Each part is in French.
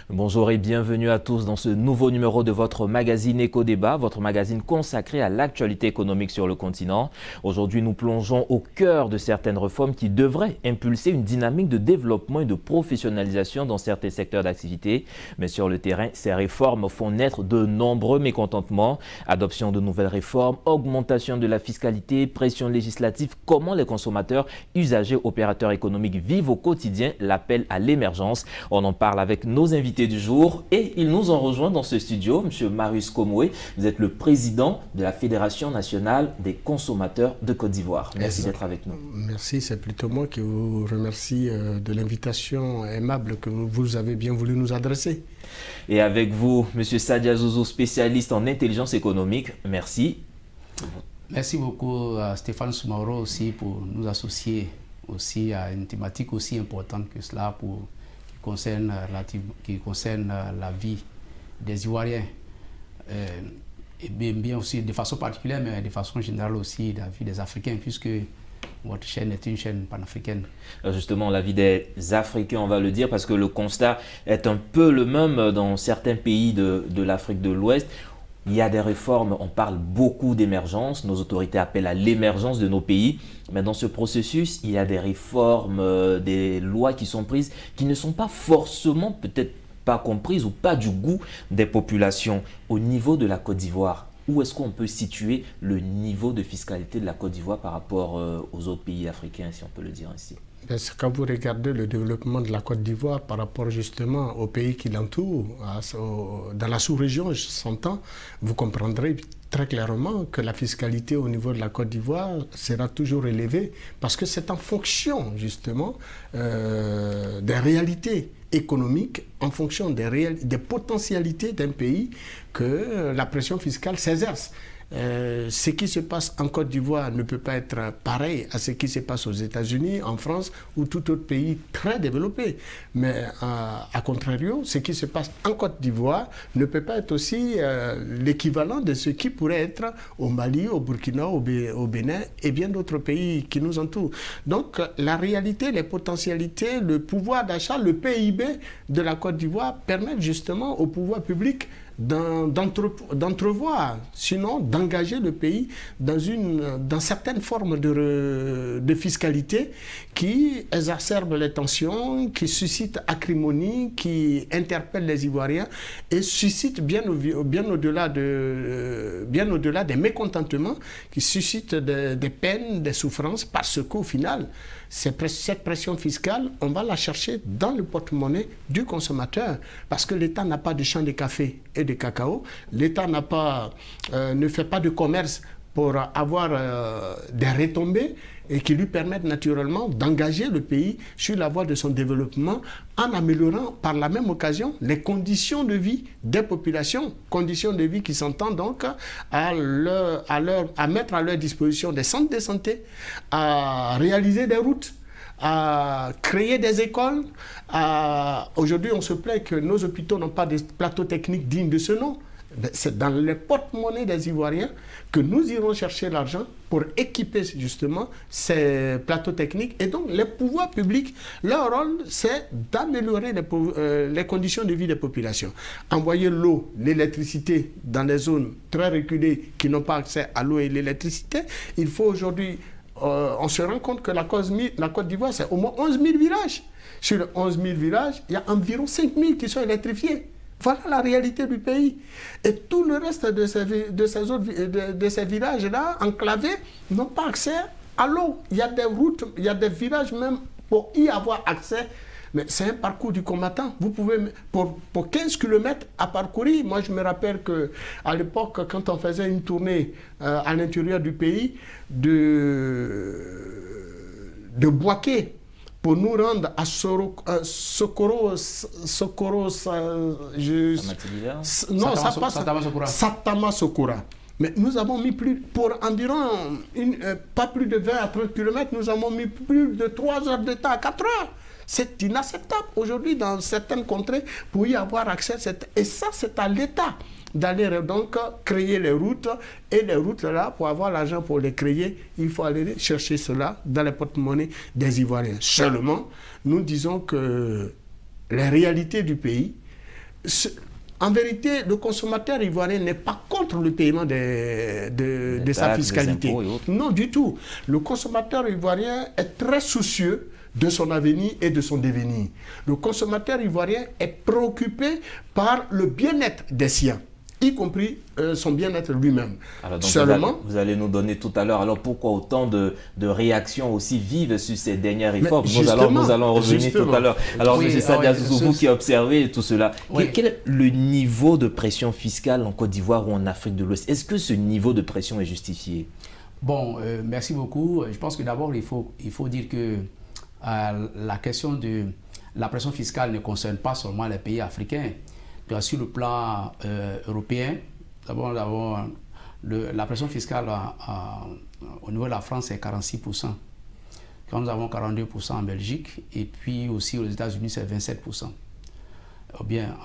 Bonjour et bienvenue à tous dans ce nouveau numéro de votre magazine Éco-Débat, votre magazine consacré à l'actualité économique sur le continent. Aujourd'hui, nous plongeons au cœur de certaines réformes qui devraient impulser une dynamique de développement et de professionnalisation dans certains secteurs d'activité. Mais sur le terrain, ces réformes font naître de nombreux mécontentements. Adoption de nouvelles réformes, augmentation de la fiscalité, pression législative. Comment les consommateurs, usagers, opérateurs économiques vivent au quotidien l'appel à l'émergence? On en parle avec nos invités du jour et ils nous ont rejoint dans ce studio. Monsieur Marius Komoué, vous êtes le président de la Fédération nationale des consommateurs de Côte d'Ivoire. Merci d'être avec nous. Merci, c'est plutôt moi qui vous remercie de l'invitation aimable que vous avez bien voulu nous adresser. Et avec vous, monsieur Sadia Zouzou, spécialiste en intelligence économique. Merci. Merci beaucoup à Stéphane Soumaoro aussi pour nous associer aussi à une thématique aussi importante que cela qui concerne la vie des Ivoiriens et bien aussi de façon particulière, mais de façon générale aussi la vie des Africains, puisque votre chaîne est une chaîne panafricaine. Justement, la vie des Africains, on va le dire, parce que le constat est un peu le même dans certains pays de l'Afrique de l'Ouest. Il y a des réformes, on parle beaucoup d'émergence, nos autorités appellent à l'émergence de nos pays. Mais dans ce processus, il y a des réformes, des lois qui sont prises qui ne sont pas forcément peut-être pas comprises ou pas du goût des populations. Au niveau de la Côte d'Ivoire, où est-ce qu'on peut situer le niveau de fiscalité de la Côte d'Ivoire par rapport aux autres pays africains, si on peut le dire ainsi? Quand vous regardez le développement de la Côte d'Ivoire par rapport justement aux pays qui l'entourent, dans la sous-région, je s'entends, vous comprendrez très clairement que la fiscalité au niveau de la Côte d'Ivoire sera toujours élevée parce que c'est en fonction justement des réalités économiques, en fonction des potentialités d'un pays que la pression fiscale s'exerce. Ce qui se passe en Côte d'Ivoire ne peut pas être pareil à ce qui se passe aux États-Unis, en France ou tout autre pays très développé. Mais à contrario, ce qui se passe en Côte d'Ivoire ne peut pas être aussi l'équivalent de ce qui pourrait être au Mali, au Burkina, au Bénin et bien d'autres pays qui nous entourent. Donc la réalité, les potentialités, le pouvoir d'achat, le PIB de la Côte d'Ivoire permettent justement au pouvoir public d'entrevoir, sinon d'engager le pays dans certaines formes de fiscalité qui exacerbent les tensions, qui suscitent acrimonie, qui interpellent les Ivoiriens et suscitent bien au-delà des mécontentements, qui suscitent des peines, des souffrances, parce qu'au final, cette pression fiscale, on va la chercher dans le porte-monnaie du consommateur, parce que l'État n'a pas de champ de café et de cacao, l'État ne fait pas de commerce pour avoir des retombées et qui lui permettent naturellement d'engager le pays sur la voie de son développement en améliorant par la même occasion les conditions de vie des populations, conditions de vie qui s'entendent donc à mettre à leur disposition des centres de santé, à réaliser des routes, à créer des écoles. Aujourd'hui, on se plaint que nos hôpitaux n'ont pas de plateaux techniques dignes de ce nom. C'est dans les porte-monnaies des Ivoiriens que nous irons chercher l'argent pour équiper justement ces plateaux techniques. Et donc, les pouvoirs publics, leur rôle, c'est d'améliorer les conditions de vie des populations. Envoyer l'eau, l'électricité dans des zones très reculées qui n'ont pas accès à l'eau et l'électricité. Il faut aujourd'hui, on se rend compte que la Côte d'Ivoire, c'est au moins 11 000 villages. Sur les 11 000 villages, il y a environ 5 000 qui sont électrifiés. Voilà la réalité du pays. Et tout le reste de ces villages-là, enclavés, n'ont pas accès à l'eau. Il y a des routes, il y a des villages même pour y avoir accès. Mais c'est un parcours du combattant. Vous pouvez, pour 15 km à parcourir, moi je me rappelle qu'à l'époque, quand on faisait une tournée à l'intérieur du pays, de Boaké, pour nous rendre à Satama Sokora. Mais nous avons mis pour environ pas plus de 20 à 30 km, nous avons mis plus de 3 heures de temps, 4 heures. C'est inacceptable aujourd'hui dans certaines contrées pour y avoir accès. Et ça, c'est à l'État d'aller donc créer les routes. Et les routes là, pour avoir l'argent pour les créer, il faut aller chercher cela dans les porte-monnaies des Ivoiriens. Seulement, nous disons que les réalités du pays En vérité, le consommateur ivoirien n'est pas contre le paiement de sa fiscalité. Non, du tout. Le consommateur ivoirien est très soucieux de son avenir et de son devenir. Le consommateur ivoirien est préoccupé par le bien-être des siens, y compris son bien-être lui-même. Alors donc seulement, vous allez nous donner tout à l'heure, alors pourquoi autant de réactions aussi vives sur ces dernières réformes? Nous allons revenir tout à l'heure. Alors oui, M. Sadia Zouzou, vous qui observez tout cela, quel est le niveau de pression fiscale en Côte d'Ivoire ou en Afrique de l'Ouest? Est-ce que ce niveau de pression est justifié? Bon, merci beaucoup. Je pense que d'abord, il faut dire que la question de la pression fiscale ne concerne pas seulement les pays africains. Sur le plan européen, d'abord, la pression fiscale au niveau de la France est 46%. Quand nous avons 42% en Belgique, et puis aussi aux États-Unis, c'est 27%. Bien,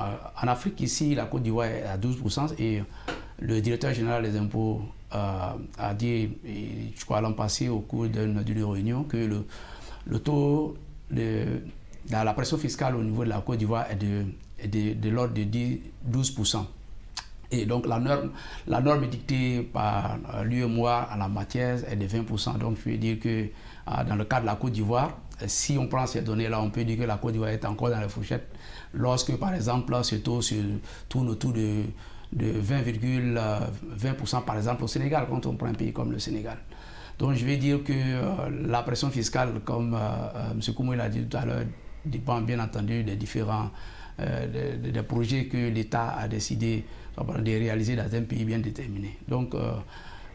en Afrique, ici, la Côte d'Ivoire est à 12%, et le directeur général des impôts a dit, je crois l'an passé, au cours d'une réunion, que le taux de la pression fiscale au niveau de la Côte d'Ivoire est de l'ordre de 12%. Et donc la norme dictée par l'UEMOA en la matière est de 20%. Donc je veux dire que dans le cas de la Côte d'Ivoire, si on prend ces données-là, on peut dire que la Côte d'Ivoire est encore dans la fourchette. Lorsque par exemple ce taux se tourne autour de 20,20% par exemple au Sénégal, quand on prend un pays comme le Sénégal. Donc je vais dire que la pression fiscale, comme M. Koumou l'a dit tout à l'heure, dépend bien entendu des différents des projets que l'État a décidé de réaliser dans un pays bien déterminé. Donc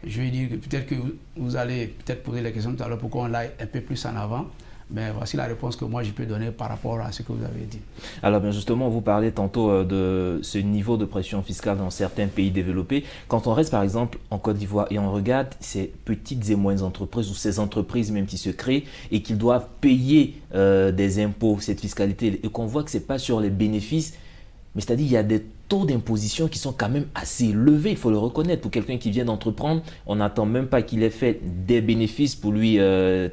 je vais dire que peut-être que vous allez peut-être poser la question tout à l'heure pourquoi on l'aille un peu plus en avant. Mais voici la réponse que moi je peux donner par rapport à ce que vous avez dit. Alors bien justement, vous parlez tantôt de ce niveau de pression fiscale dans certains pays développés. Quand on reste par exemple en Côte d'Ivoire et on regarde ces petites et moyennes entreprises ou ces entreprises même qui se créent et qui doivent payer des impôts, cette fiscalité, et qu'on voit que ce n'est pas sur les bénéfices, mais c'est-à-dire qu'il y a des taux d'imposition qui sont quand même assez élevés, il faut le reconnaître. Pour quelqu'un qui vient d'entreprendre, on n'attend même pas qu'il ait fait des bénéfices pour lui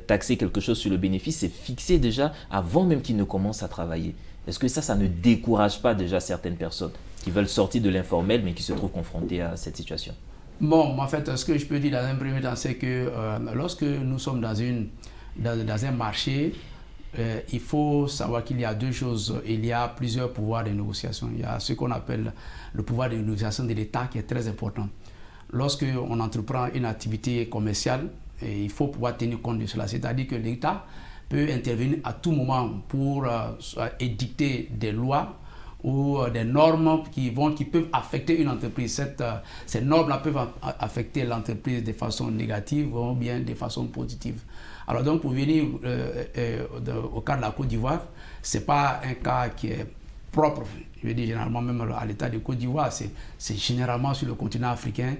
taxer quelque chose sur le bénéfice. C'est fixé déjà avant même qu'il ne commence à travailler. Est-ce que ça ne décourage pas déjà certaines personnes qui veulent sortir de l'informel mais qui se trouvent confrontées à cette situation? Bon, en fait, ce que je peux dire dans un premier temps, c'est que lorsque nous sommes dans un marché, il faut savoir qu'il y a deux choses. Il y a plusieurs pouvoirs de négociation. Il y a ce qu'on appelle le pouvoir de négociation de l'État qui est très important. Lorsque on entreprend une activité commerciale, il faut pouvoir tenir compte de cela. C'est-à-dire que l'État peut intervenir à tout moment pour édicter des lois ou des normes qui peuvent affecter une entreprise. Ces normes-là peuvent affecter l'entreprise de façon négative ou bien de façon positive. Alors donc pour venir au cas de la Côte d'Ivoire, ce n'est pas un cas qui est propre, je veux dire généralement même à l'État de Côte d'Ivoire, c'est généralement sur le continent africain.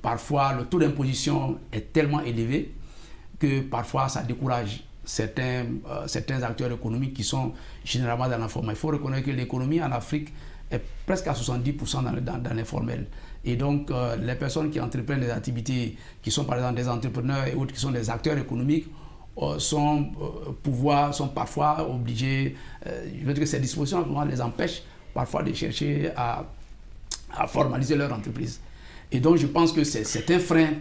Parfois le taux d'imposition est tellement élevé que parfois ça décourage certains acteurs économiques qui sont généralement dans l'informel. Il faut reconnaître que l'économie en Afrique est presque à 70% dans l'informel. Et donc, les personnes qui entreprennent des activités, qui sont par exemple des entrepreneurs et autres, qui sont des acteurs économiques, sont parfois obligés, je veux dire que ces dispositions les empêchent parfois de chercher à formaliser leur entreprise. Et donc, je pense que c'est un frein,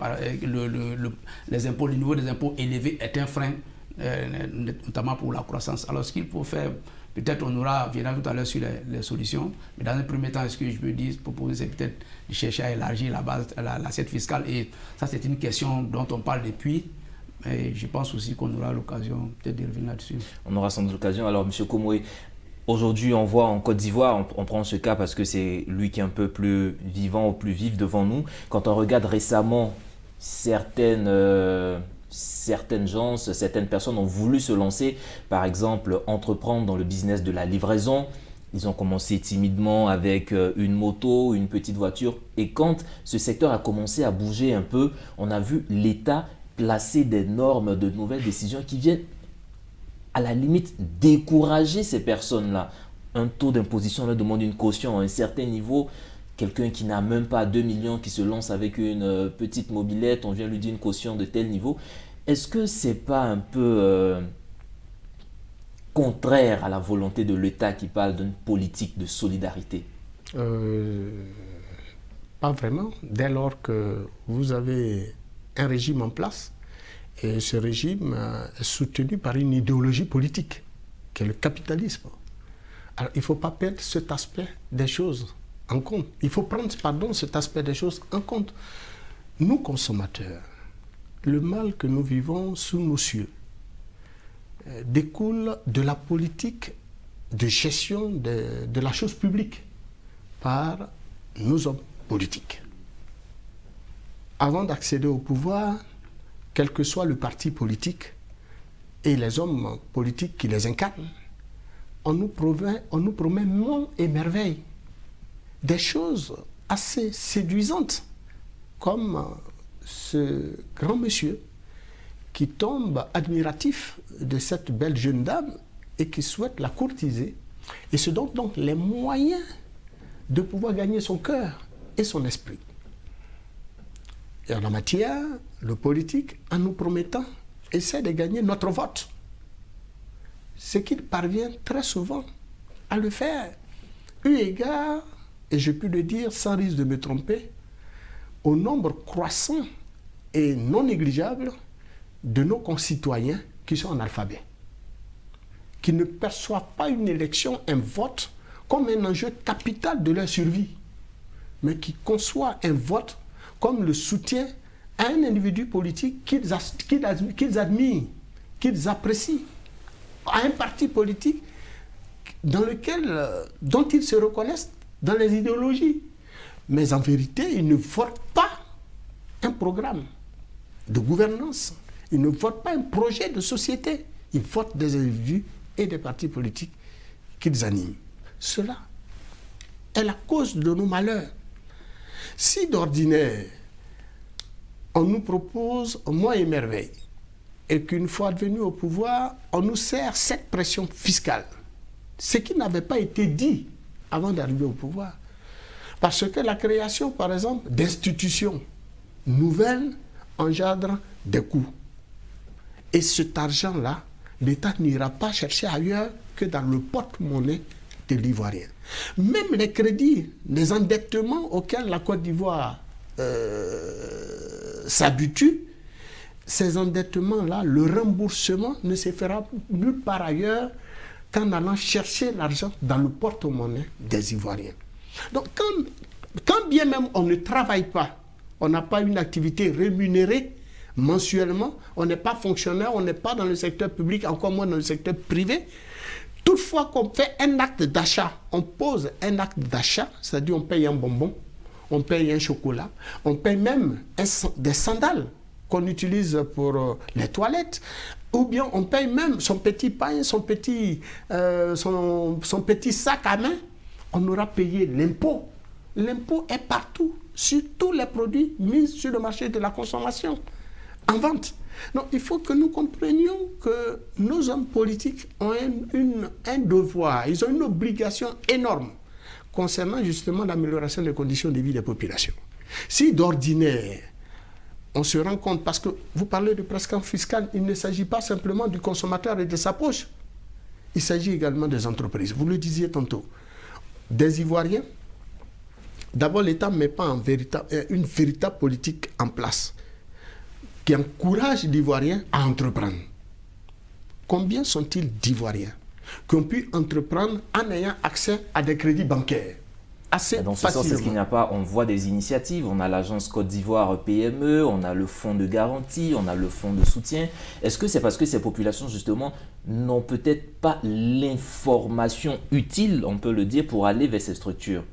les impôts, le niveau des impôts élevés est un frein, notamment pour la croissance. Alors, ce qu'il faut faire, peut-être on viendra tout à l'heure sur les solutions, mais dans un premier temps, ce que je veux proposer, c'est peut-être de chercher à élargir la base, l'assiette fiscale. Et ça, c'est une question dont on parle depuis. Et je pense aussi qu'on aura l'occasion peut-être de revenir là-dessus. On aura sans doute l'occasion. Alors, M. Komoué, aujourd'hui, on voit en Côte d'Ivoire, on prend ce cas parce que c'est lui qui est un peu plus vivant ou plus vif devant nous. Quand on regarde récemment certaines personnes ont voulu se lancer, par exemple, entreprendre dans le business de la livraison. Ils ont commencé timidement avec une moto, une petite voiture. Et quand ce secteur a commencé à bouger un peu, on a vu l'État placer des normes, de nouvelles décisions qui viennent à la limite décourager ces personnes-là. Un taux d'imposition leur demande une caution à un certain niveau. Quelqu'un qui n'a même pas 2 millions, qui se lance avec une petite mobilette, on vient lui dire une caution de tel niveau. Est-ce que c'est pas un peu contraire à la volonté de l'État qui parle d'une politique de solidarité? Pas vraiment, dès lors que vous avez un régime en place, et ce régime est soutenu par une idéologie politique, qui est le capitalisme. Alors il ne faut pas perdre cet aspect des choses en compte. Il faut prendre, cet aspect des choses en compte. Nous, consommateurs, le mal que nous vivons sous nos cieux découle de la politique de gestion de la chose publique par nos hommes politiques. Avant d'accéder au pouvoir, quel que soit le parti politique et les hommes politiques qui les incarnent, on nous promet monts et merveilles, des choses assez séduisantes, comme ce grand monsieur qui tombe admiratif de cette belle jeune dame et qui souhaite la courtiser et se donne donc les moyens de pouvoir gagner son cœur et son esprit. Et en la matière, le politique, en nous promettant, essaie de gagner notre vote. Ce qu'il parvient très souvent à le faire, eu égard, et je puis le dire sans risque de me tromper, au nombre croissant et non négligeable de nos concitoyens qui sont analphabètes, qui ne perçoivent pas une élection, un vote, comme un enjeu capital de leur survie, mais qui conçoivent un vote comme le soutien à un individu politique qu'ils admirent, qu'ils apprécient, à un parti politique dont ils se reconnaissent dans les idéologies. Mais en vérité, ils ne votent pas un programme de gouvernance, ils ne votent pas un projet de société, ils votent des individus et des partis politiques qu'ils animent. Cela est la cause de nos malheurs. Si d'ordinaire, on nous propose monts et merveilles, et qu'une fois advenu au pouvoir, on nous sert cette pression fiscale, ce qui n'avait pas été dit avant d'arriver au pouvoir. Parce que la création, par exemple, d'institutions nouvelles engendre des coûts. Et cet argent-là, l'État n'ira pas chercher ailleurs que dans le porte-monnaie de l'Ivoirien. Même les crédits, les endettements auxquels la Côte d'Ivoire s'habitue, ces endettements-là, le remboursement ne se fera nulle part ailleurs qu'en allant chercher l'argent dans le porte-monnaie des Ivoiriens. Donc, quand bien même on ne travaille pas, on n'a pas une activité rémunérée mensuellement, on n'est pas fonctionnaire, on n'est pas dans le secteur public, encore moins dans le secteur privé. Toutefois qu'on fait un acte d'achat, on pose un acte d'achat, c'est-à-dire on paye un bonbon, on paye un chocolat, on paye même des sandales qu'on utilise pour les toilettes, ou bien on paye même son petit pain, son petit sac à main, on aura payé l'impôt. L'impôt est partout, sur tous les produits mis sur le marché de la consommation, en vente. Donc il faut que nous comprenions que nos hommes politiques ont un devoir, ils ont une obligation énorme concernant justement l'amélioration des conditions de vie des populations. Si d'ordinaire, on se rend compte, parce que vous parlez de pression fiscale, il ne s'agit pas simplement du consommateur et de sa poche, il s'agit également des entreprises. Vous le disiez tantôt, des Ivoiriens. D'abord, l'État ne met pas une véritable politique en place qui encourage l'Ivoirien à entreprendre. Combien sont-ils d'Ivoiriens qui ont pu entreprendre en ayant accès à des crédits bancaires assez dans ce sens, c'est ce qu'il n'y a pas. On voit des initiatives. On a l'agence Côte d'Ivoire PME, on a le fonds de garantie, on a le fonds de soutien. Est-ce que c'est parce que ces populations, justement, n'ont peut-être pas l'information utile, on peut le dire, pour aller vers ces structures?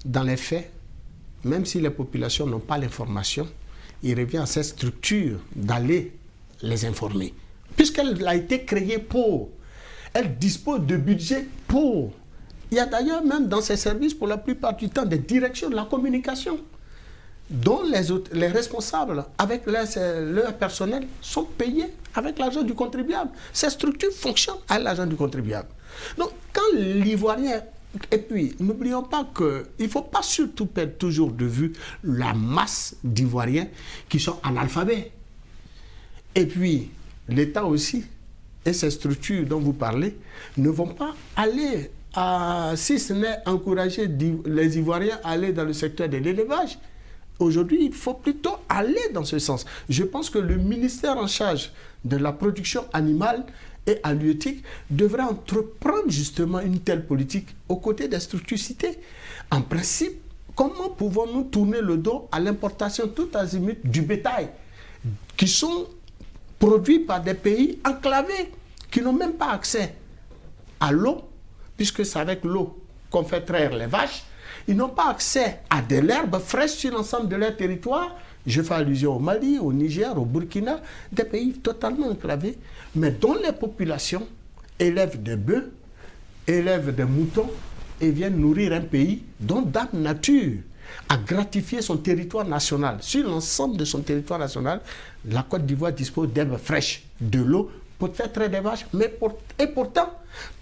Dans les faits, même si les populations n'ont pas l'information, il revient à cette structure d'aller les informer. Puisqu'elle a été créée pour, elle dispose de budget pour. Il y a d'ailleurs même dans ces services, pour la plupart du temps, des directions de la communication dont les responsables, avec leur personnel, sont payés avec l'argent du contribuable. Ces structures fonctionnent avec l'argent du contribuable. Donc, quand l'Ivoirien... Et puis, n'oublions pas qu'il ne faut pas surtout perdre toujours de vue la masse d'Ivoiriens qui sont analphabètes. Et puis, l'État aussi et ces structures dont vous parlez ne vont pas aller, si ce n'est encourager les Ivoiriens à aller dans le secteur de l'élevage. Aujourd'hui, il faut plutôt aller dans ce sens. Je pense que le ministère en charge de la production animale et halieutique devrait entreprendre justement une telle politique aux côtés des structures citées. En principe, comment pouvons-nous tourner le dos à l'importation tout azimut du bétail qui sont produits par des pays enclavés, qui n'ont même pas accès à l'eau, puisque c'est avec l'eau qu'on fait traire les vaches. Ils n'ont pas accès à de l'herbe fraîche sur l'ensemble de leur territoire. Je fais allusion au Mali, au Niger, au Burkina, des pays totalement enclavés, mais dont les populations élèvent des bœufs, élèvent des moutons et viennent nourrir un pays dont Dame Nature a gratifié son territoire national. Sur l'ensemble de son territoire national, la Côte d'Ivoire dispose d'herbes fraîches, de l'eau pour faire traire des vaches, et pourtant,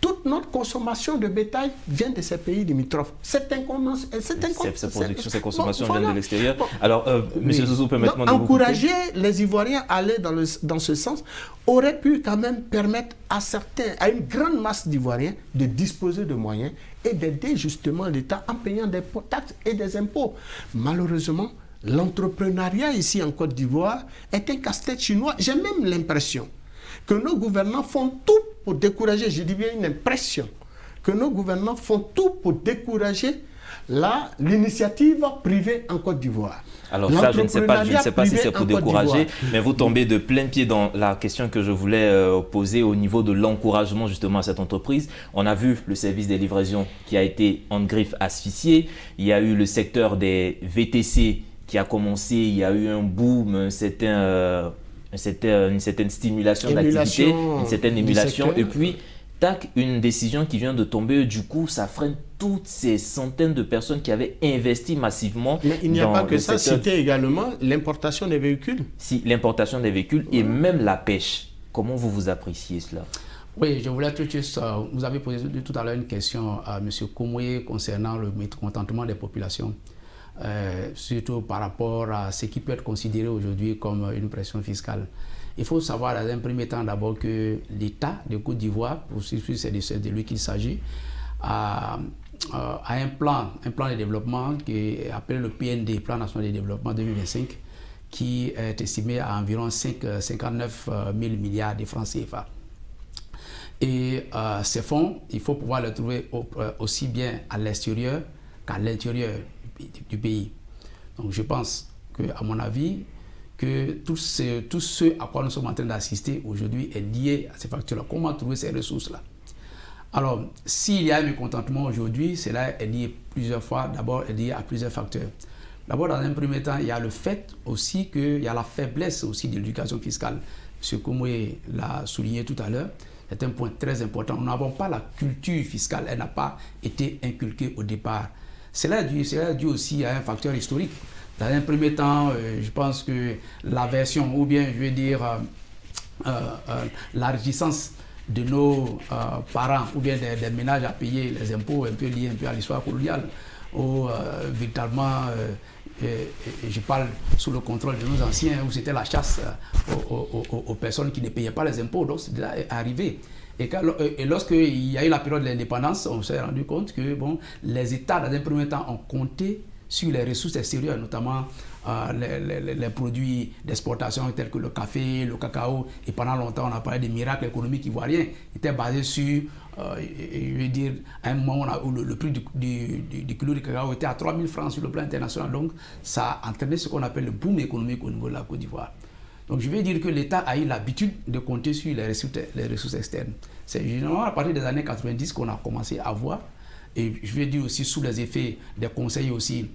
toute notre consommation de bétail vient de ces pays limitrophes. Cette production, ces consommations viennent de l'extérieur. Bon, alors, M. Zouzou, permettez-moi de encourager les Ivoiriens à aller dans ce sens aurait pu quand même permettre à une grande masse d'Ivoiriens de disposer de moyens et d'aider justement l'État en payant des taxes et des impôts. Malheureusement, l'entrepreneuriat ici en Côte d'Ivoire est un casse-tête chinois. J'ai même l'impression que nos gouvernants font tout pour décourager, je dis bien une impression, que nos gouvernants font tout pour décourager l'initiative privée en Côte d'Ivoire. Alors ça, je ne sais pas si c'est pour décourager, mais vous tombez de plein pied dans la question que je voulais poser au niveau de l'encouragement justement à cette entreprise. On a vu le service des livraisons qui a été en griffe asphyxié. Il y a eu le secteur des VTC qui a commencé, il y a eu un boom, une certaine stimulation d'activité, une certaine émulation, et puis tac, une décision qui vient de tomber, du coup ça freine toutes ces centaines de personnes qui avaient investi massivement. Mais il n'y a pas que ça, citer également l'importation des véhicules. Si, l'importation des véhicules et même la pêche. Comment vous appréciez cela? Oui, je voulais tout juste, vous avez posé tout à l'heure une question à M. Koumoué concernant le mécontentement des populations. Surtout par rapport à ce qui peut être considéré aujourd'hui comme une pression fiscale. Il faut savoir dans un premier temps d'abord que l'État de Côte d'Ivoire, pour celui c'est de lui qu'il s'agit, a un plan de développement qui est appelé le PND, Plan National de Développement 2025, qui est estimé à environ 59 000 milliards de francs CFA. Et ces fonds, il faut pouvoir les trouver aussi bien à l'extérieur qu'à l'intérieur du pays. Donc je pense que, à mon avis, que tout ce à quoi nous sommes en train d'assister aujourd'hui est lié à ces facteurs-là. Comment trouver ces ressources-là? Alors, s'il y a un mécontentement aujourd'hui, cela est lié plusieurs fois. D'abord, est lié à plusieurs facteurs. D'abord, dans un premier temps, il y a le fait aussi qu'il y a la faiblesse aussi de l'éducation fiscale. M. Koumoué l'a souligné tout à l'heure. C'est un point très important. Nous n'avons pas la culture fiscale. Elle n'a pas été inculquée au départ. Cela est dû aussi à un facteur historique. Dans un premier temps, je pense que l'aversion, ou bien je vais dire la réticence de nos parents, ou bien des ménages à payer les impôts, un peu liés à l'histoire coloniale, où véritablement, je parle sous le contrôle de nos anciens, où c'était la chasse aux personnes qui ne payaient pas les impôts. Donc c'est arrivé. Et lorsqu'il y a eu la période de l'indépendance, on s'est rendu compte que les États, dans un premier temps, ont compté sur les ressources extérieures, notamment les produits d'exportation tels que le café, le cacao. Et pendant longtemps, on a parlé des miracles économiques ivoiriens. Ils étaient basés sur, je veux dire, à un moment où le prix du kilo de cacao était à 3 000 francs sur le plan international. Donc, ça a entraîné ce qu'on appelle le boom économique au niveau de la Côte d'Ivoire. Donc, je vais dire que l'État a eu l'habitude de compter sur les ressources externes. C'est généralement à partir des années 90 qu'on a commencé à voir. Et je vais dire aussi sous les effets des conseils aussi,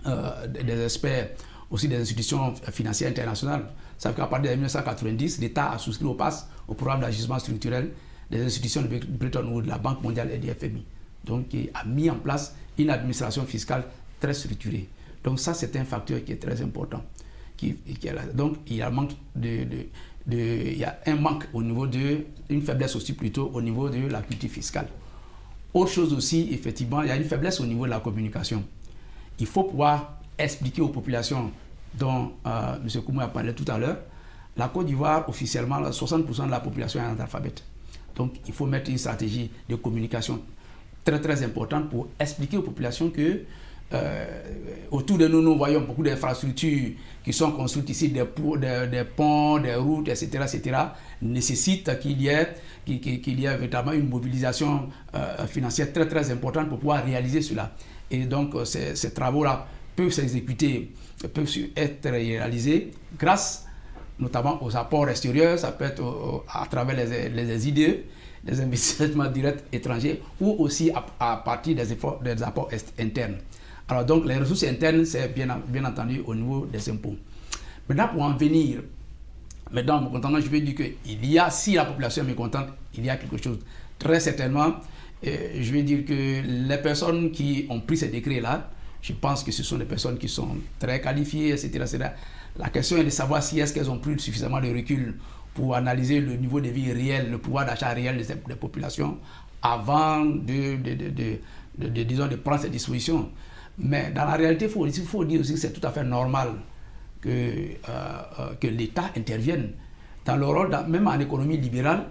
des experts, aussi des institutions financières internationales. Ça veut dire qu'à partir de 1990, l'État a souscrit au PAS, au programme d'ajustement structurel des institutions de Bretton Woods, de la Banque mondiale et du FMI. Donc, il a mis en place une administration fiscale très structurée. Donc, ça, c'est un facteur qui est très important. Donc, il y a un manque au niveau une faiblesse aussi plutôt au niveau de la culture fiscale. Autre chose aussi, effectivement, il y a une faiblesse au niveau de la communication. Il faut pouvoir expliquer aux populations dont M. Koumou a parlé tout à l'heure, la Côte d'Ivoire, officiellement, 60% de la population est analphabète. Donc, il faut mettre une stratégie de communication très, très importante pour expliquer aux populations que autour de nous, nous voyons beaucoup d'infrastructures qui sont construites ici, des ponts, des routes, etc., etc., nécessitent qu'il y ait véritablement une mobilisation financière très, très importante pour pouvoir réaliser cela. Et donc, ces travaux-là peuvent s'exécuter, peuvent être réalisés grâce notamment aux apports extérieurs, ça peut être à travers les IDE, les investissements directs étrangers, ou aussi à partir des apports internes. Alors donc les ressources internes, c'est bien entendu au niveau des impôts. Maintenant, pour en venir, maintenant, je vais dire qu'il y a, si la population est mécontente, il y a quelque chose. Très certainement, je vais dire que les personnes qui ont pris ces décrets-là, je pense que ce sont des personnes qui sont très qualifiées, etc. etc. La question est de savoir si est-ce qu'elles ont pris suffisamment de recul pour analyser le niveau de vie réel, le pouvoir d'achat réel des populations avant disons, de prendre ces dispositions. Mais dans la réalité, il faut dire aussi que c'est tout à fait normal que l'État intervienne. Dans le rôle, même en économie libérale,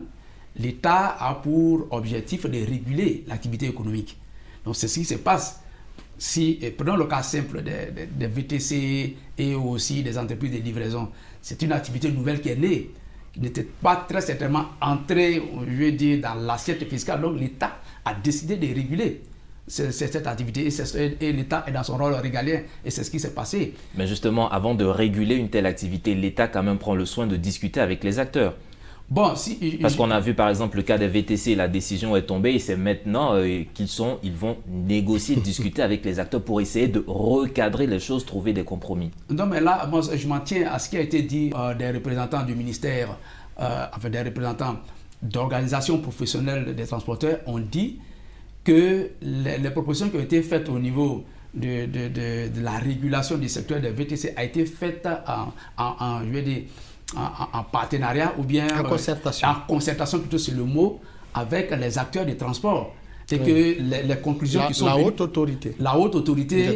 l'État a pour objectif de réguler l'activité économique. Donc c'est ce qui se passe. Si, prenons le cas simple des VTC et aussi des entreprises de livraison, c'est une activité nouvelle qui est née, qui n'était pas très certainement entrée, je veux dire, dans l'assiette fiscale. Donc l'État a décidé de réguler cette activité et l'État est dans son rôle régalien et c'est ce qui s'est passé. Mais justement, avant de réguler une telle activité, l'État quand même prend le soin de discuter avec les acteurs. Bon, parce qu'on a vu par exemple le cas des VTC, la décision est tombée et c'est maintenant ils vont négocier, discuter avec les acteurs pour essayer de recadrer les choses, trouver des compromis. Non mais là, moi, je m'en tiens à ce qui a été dit des représentants du ministère, enfin des représentants d'organisations professionnelles des transporteurs ont dit que les propositions qui ont été faites au niveau de la régulation du secteur des VTC a été faite je vais dire, en partenariat ou bien en concertation. En concertation, plutôt c'est le mot, avec les acteurs des transports. Et oui. Que les conclusions qui sont la haute autorité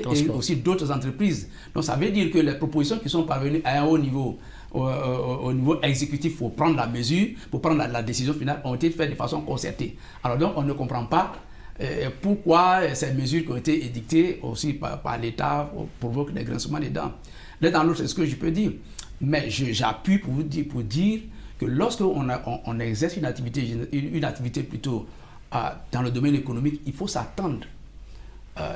et aussi d'autres entreprises. Donc ça veut dire que les propositions qui sont parvenues à un haut niveau, au niveau exécutif pour prendre la mesure, pour prendre la décision finale, ont été faites de façon concertée. Alors donc on ne comprend pas pourquoi ces mesures qui ont été édictées aussi par l'État provoquent des grincements des dents. L'un dans l'autre, c'est ce que je peux dire. Mais j'appuie pour dire que lorsque on exerce une activité plutôt dans le domaine économique, il faut s'attendre,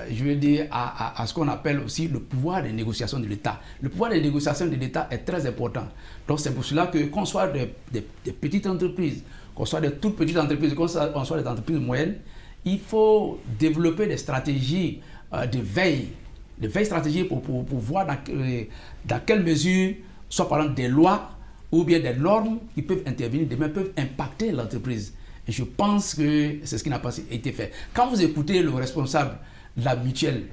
je veux dire, à ce qu'on appelle aussi le pouvoir de négociation de l'État. Le pouvoir de négociation de l'État est très important. Donc c'est pour cela que qu'on soit des petites entreprises, qu'on soit des toutes petites entreprises, qu'on soit des entreprises moyennes, il faut développer des stratégies de veille stratégiques pour voir dans quelle mesure, soit par exemple des lois ou bien des normes qui peuvent intervenir demain, peuvent impacter l'entreprise. Et je pense que c'est ce qui n'a pas été fait. Quand vous écoutez le responsable de la mutuelle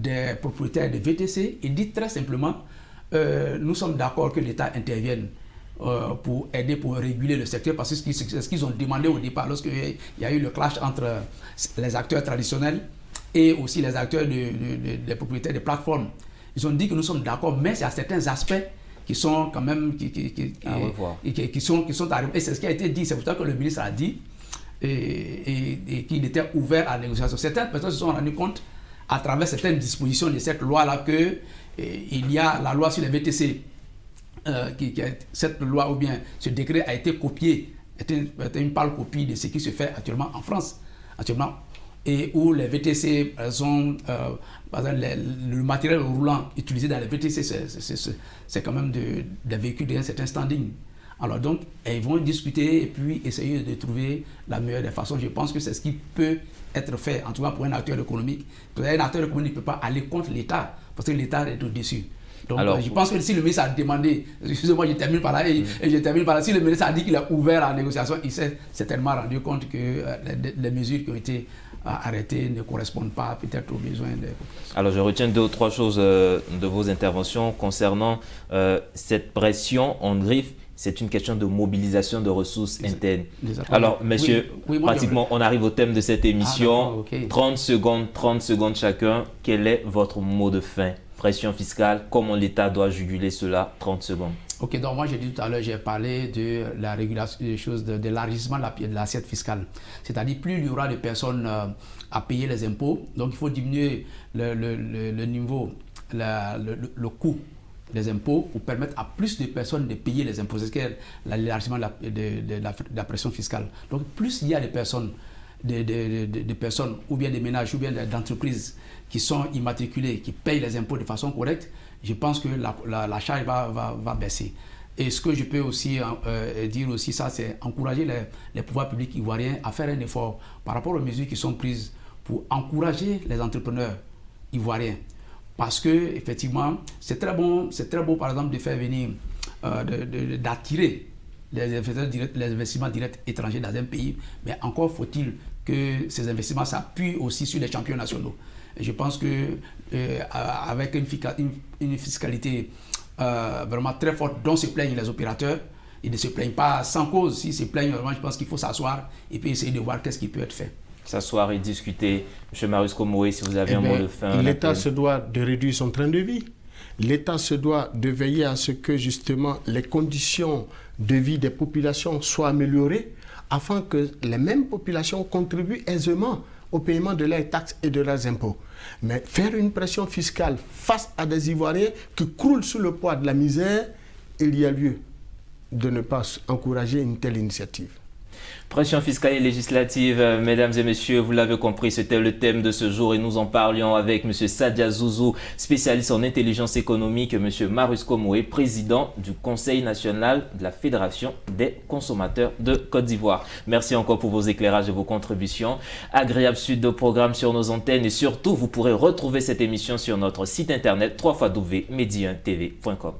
des propriétaires de VTC, il dit très simplement, nous sommes d'accord que l'État intervienne pour aider, pour réguler le secteur, parce que c'est ce qu'ils ont demandé au départ, lorsqu'il y a eu le clash entre les acteurs traditionnels et aussi les acteurs des propriétaires de plateformes. Ils ont dit que nous sommes d'accord, mais il y a certains aspects qui sont quand même qui sont arrivés. Et c'est ce qui a été dit. C'est pour ça que le ministre a dit et qu'il était ouvert à la négociation. Certaines personnes se sont rendues compte à travers certaines dispositions de cette loi-là que il y a la loi sur les VTC, cette loi ou bien ce décret a été copié, était une pâle copie de ce qui se fait actuellement en France. Et où les VTC sont, par exemple, le matériel roulant utilisé dans les VTC, c'est quand même des véhicules d'un certain standing. Alors donc, ils vont discuter et puis essayer de trouver la meilleure des façons. Je pense que c'est ce qui peut être fait, en tout cas pour un acteur économique. Un acteur économique ne peut pas aller contre l'État, parce que l'État est au-dessus. Donc, alors, je pense que si le ministre a demandé, excusez-moi, je termine par là, et je termine par là, si le ministre a dit qu'il est ouvert à la négociation, il s'est certainement rendu compte que les mesures qui ont été arrêtées ne correspondent pas peut-être aux besoins des populations. Alors, je retiens 2 ou 3 choses de vos interventions concernant cette pression en griffe. C'est une question de mobilisation de ressources internes. Alors, messieurs, pratiquement, on arrive au thème de cette émission. Okay. 30 secondes chacun. Quel est votre mot de fin? Pression fiscale, comment l'État doit juguler cela? 30 secondes. Ok, donc moi j'ai dit tout à l'heure, j'ai parlé de la régulation des choses, de l'élargissement de l'assiette fiscale. C'est-à-dire plus il y aura de personnes à payer les impôts, donc il faut diminuer le niveau, le coût des impôts pour permettre à plus de personnes de payer les impôts. C'est ce qu'est l'élargissement de la pression fiscale. Donc plus il y a de personnes, de personnes ou bien des ménages ou bien d'entreprises qui sont immatriculées, qui payent les impôts de façon correcte, je pense que la charge va baisser. Et ce que je peux aussi dire aussi, ça, c'est encourager les pouvoirs publics ivoiriens à faire un effort par rapport aux mesures qui sont prises pour encourager les entrepreneurs ivoiriens. Parce que effectivement, c'est très beau par exemple de faire venir, d'attirer les investissements directs étrangers dans un pays, mais encore faut-il que ces investissements s'appuient aussi sur les champions nationaux. Et je pense que avec une fiscalité vraiment très forte dont se plaignent les opérateurs, ils ne se plaignent pas sans cause. S'ils se plaignent vraiment, je pense qu'il faut s'asseoir et puis essayer de voir qu'est-ce qui peut être fait. S'asseoir et discuter. M. Marius Komoé, si vous avez un mot de fin. L'État se doit de réduire son train de vie. L'État se doit de veiller à ce que justement les conditions de vie des populations soient améliorées afin que les mêmes populations contribuent aisément au paiement de leurs taxes et de leurs impôts. Mais faire une pression fiscale face à des Ivoiriens qui croulent sous le poids de la misère, il y a lieu de ne pas encourager une telle initiative. Pression fiscale et législative, mesdames et messieurs, vous l'avez compris, c'était le thème de ce jour et nous en parlions avec M. Sadia Zouzou, spécialiste en intelligence économique, M. Marius Komoé, président du Conseil national de la Fédération des consommateurs de Côte d'Ivoire. Merci encore pour vos éclairages et vos contributions. Agréable suite de programmes sur nos antennes et surtout, vous pourrez retrouver cette émission sur notre site internet www.medi1tv.com.